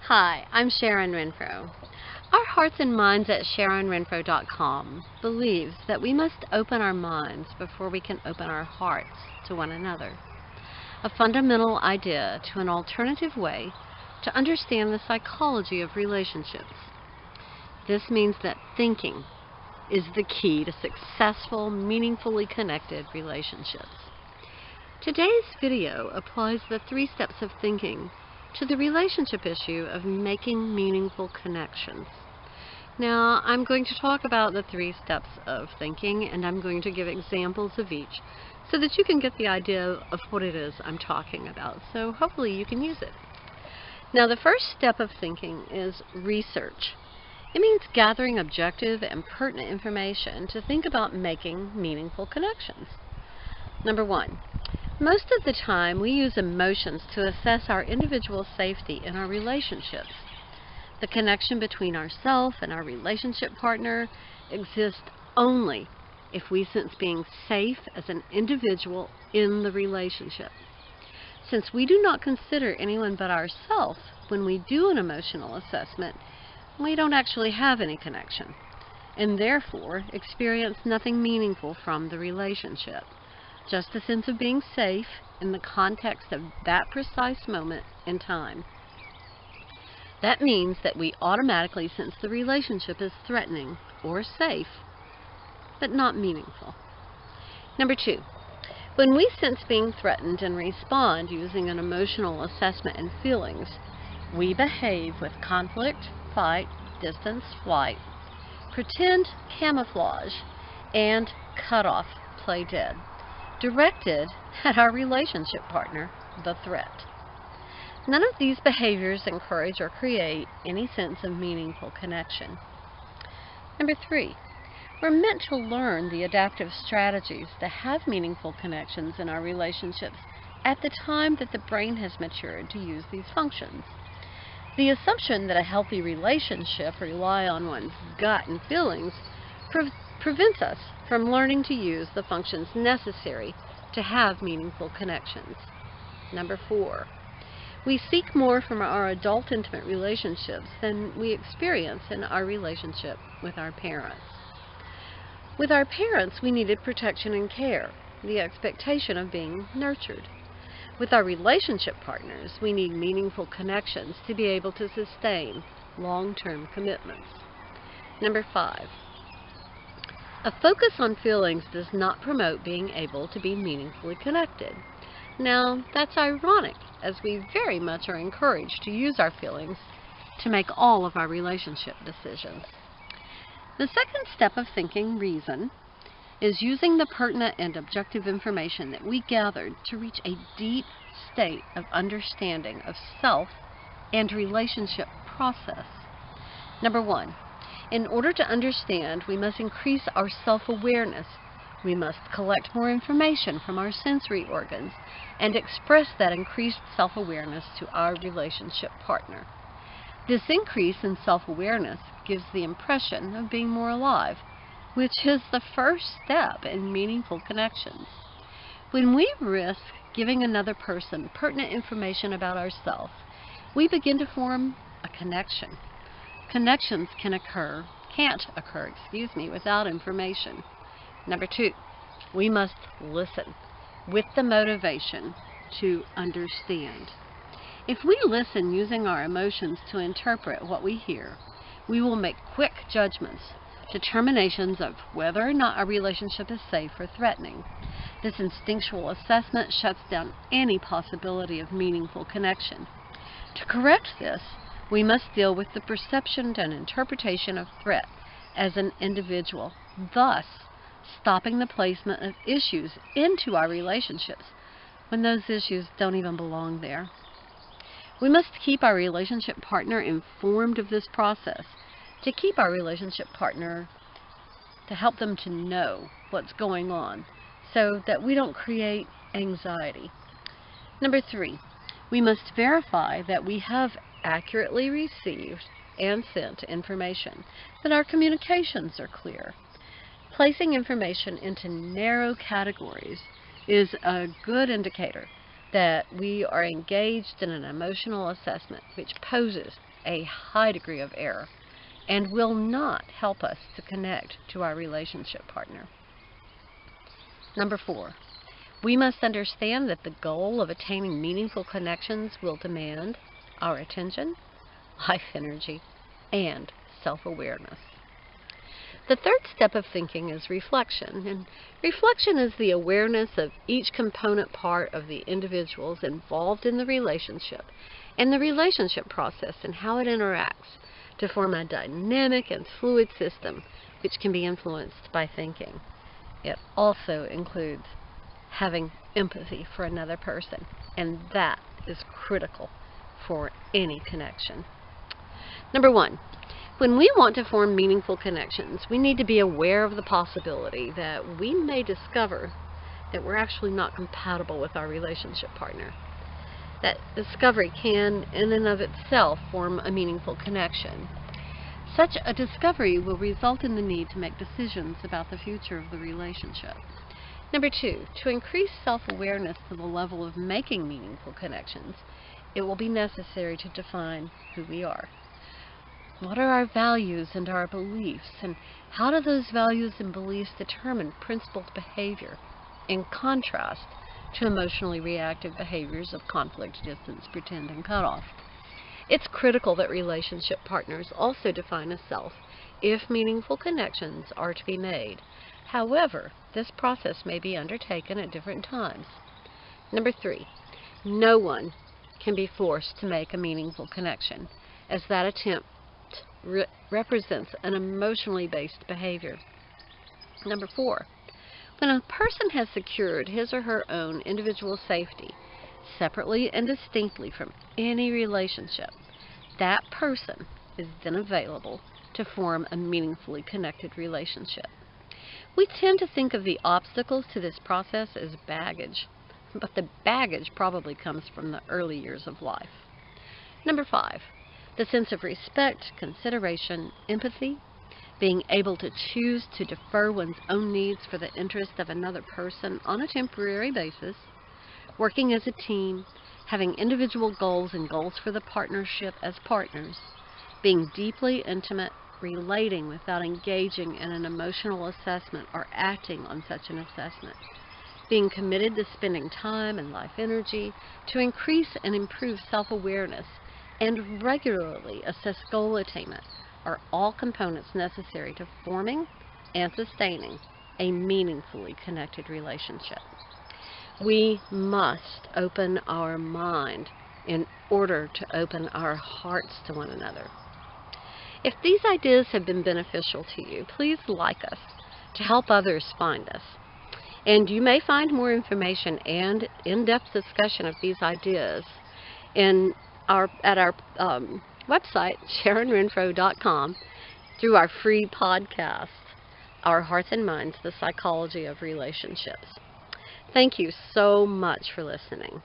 Hi, I'm Sharon Renfro. Our hearts and minds at SharonRenfro.com believes that we must open our minds before we can open our hearts to one another. A fundamental idea to an alternative way to understand the psychology of relationships. This means that thinking is the key to successful, meaningfully connected relationships. Today's video applies the 3 steps of thinking to the relationship issue of making meaningful connections. Now, I'm going to talk about the 3 steps of thinking, and I'm going to give examples of each so that you can get the idea of what it is I'm talking about. So hopefully you can use it. Now, the first step of thinking is research. It means gathering objective and pertinent information to think about making meaningful connections. Number 1. Most of the time, we use emotions to assess our individual safety in our relationships. The connection between ourselves and our relationship partner exists only if we sense being safe as an individual in the relationship. Since we do not consider anyone but ourselves when we do an emotional assessment, we don't actually have any connection, and therefore experience nothing meaningful from the relationship. Just a sense of being safe in the context of that precise moment in time. That means that we automatically sense the relationship as threatening or safe, but not meaningful. Number 2, when we sense being threatened and respond using an emotional assessment and feelings, we behave with conflict, fight, distance, flight, pretend, camouflage, and cut off, play dead, directed at our relationship partner, the threat. None of these behaviors encourage or create any sense of meaningful connection. Number 3, we're meant to learn the adaptive strategies to have meaningful connections in our relationships at the time that the brain has matured to use these functions. The assumption that a healthy relationship rely on one's gut and feelings prevents us from learning to use the functions necessary to have meaningful connections. Number 4, we seek more from our adult intimate relationships than we experience in our relationship with our parents. With our parents, we needed protection and care, the expectation of being nurtured. With our relationship partners, we need meaningful connections to be able to sustain long-term commitments. Number 5, a focus on feelings does not promote being able to be meaningfully connected. Now, that's ironic, as we very much are encouraged to use our feelings to make all of our relationship decisions. The second step of thinking, reason, is using the pertinent and objective information that we gathered to reach a deep state of understanding of self and relationship process. Number 1, in order to understand, we must increase our self-awareness. We must collect more information from our sensory organs and express that increased self-awareness to our relationship partner. This increase in self-awareness gives the impression of being more alive, which is the first step in meaningful connections. When we risk giving another person pertinent information about ourselves, we begin to form a connection. Connections can't occur, without information. Number 2, we must listen with the motivation to understand. If we listen using our emotions to interpret what we hear, we will make quick judgments, determinations of whether or not our relationship is safe or threatening. This instinctual assessment shuts down any possibility of meaningful connection. To correct this, we must deal with the perception and interpretation of threat as an individual, thus stopping the placement of issues into our relationships when those issues don't even belong there. We must keep our relationship partner informed of this process, to keep our relationship partner, to help them to know what's going on so that we don't create anxiety. Number 3, we must verify that we have accurately received and sent information, that our communications are clear. Placing information into narrow categories is a good indicator that we are engaged in an emotional assessment which poses a high degree of error and will not help us to connect to our relationship partner. Number 4, we must understand that the goal of attaining meaningful connections will demand our attention, life energy, and self-awareness. The third step of thinking is reflection, and reflection is the awareness of each component part of the individuals involved in the relationship and the relationship process and how it interacts to form a dynamic and fluid system which can be influenced by thinking. It also includes having empathy for another person, and that is critical for any connection. Number 1, when we want to form meaningful connections, we need to be aware of the possibility that we may discover that we're actually not compatible with our relationship partner. That discovery can, in and of itself, form a meaningful connection. Such a discovery will result in the need to make decisions about the future of the relationship. Number 2, to increase self-awareness to the level of making meaningful connections, it will be necessary to define who we are. What are our values and our beliefs, and how do those values and beliefs determine principled behavior, in contrast to emotionally reactive behaviors of conflict, distance, pretend, and cutoff? It's critical that relationship partners also define a self if meaningful connections are to be made. However, this process may be undertaken at different times. Number 3, no one can be forced to make a meaningful connection, as that attempt represents an emotionally based behavior. Number 4, when a person has secured his or her own individual safety, separately and distinctly from any relationship, that person is then available to form a meaningfully connected relationship. We tend to think of the obstacles to this process as baggage, but the baggage probably comes from the early years of life. Number 5, the sense of respect, consideration, empathy, being able to choose to defer one's own needs for the interest of another person on a temporary basis, working as a team, having individual goals and goals for the partnership as partners, being deeply intimate, relating without engaging in an emotional assessment or acting on such an assessment, being committed to spending time and life energy to increase and improve self-awareness, and regularly assess goal attainment are all components necessary to forming and sustaining a meaningfully connected relationship. We must open our mind in order to open our hearts to one another. If these ideas have been beneficial to you, please like us to help others find us. And you may find more information and in-depth discussion of these ideas at our website, SharonRenfro.com, through our free podcast, Our Hearts and Minds, The Psychology of Relationships. Thank you so much for listening.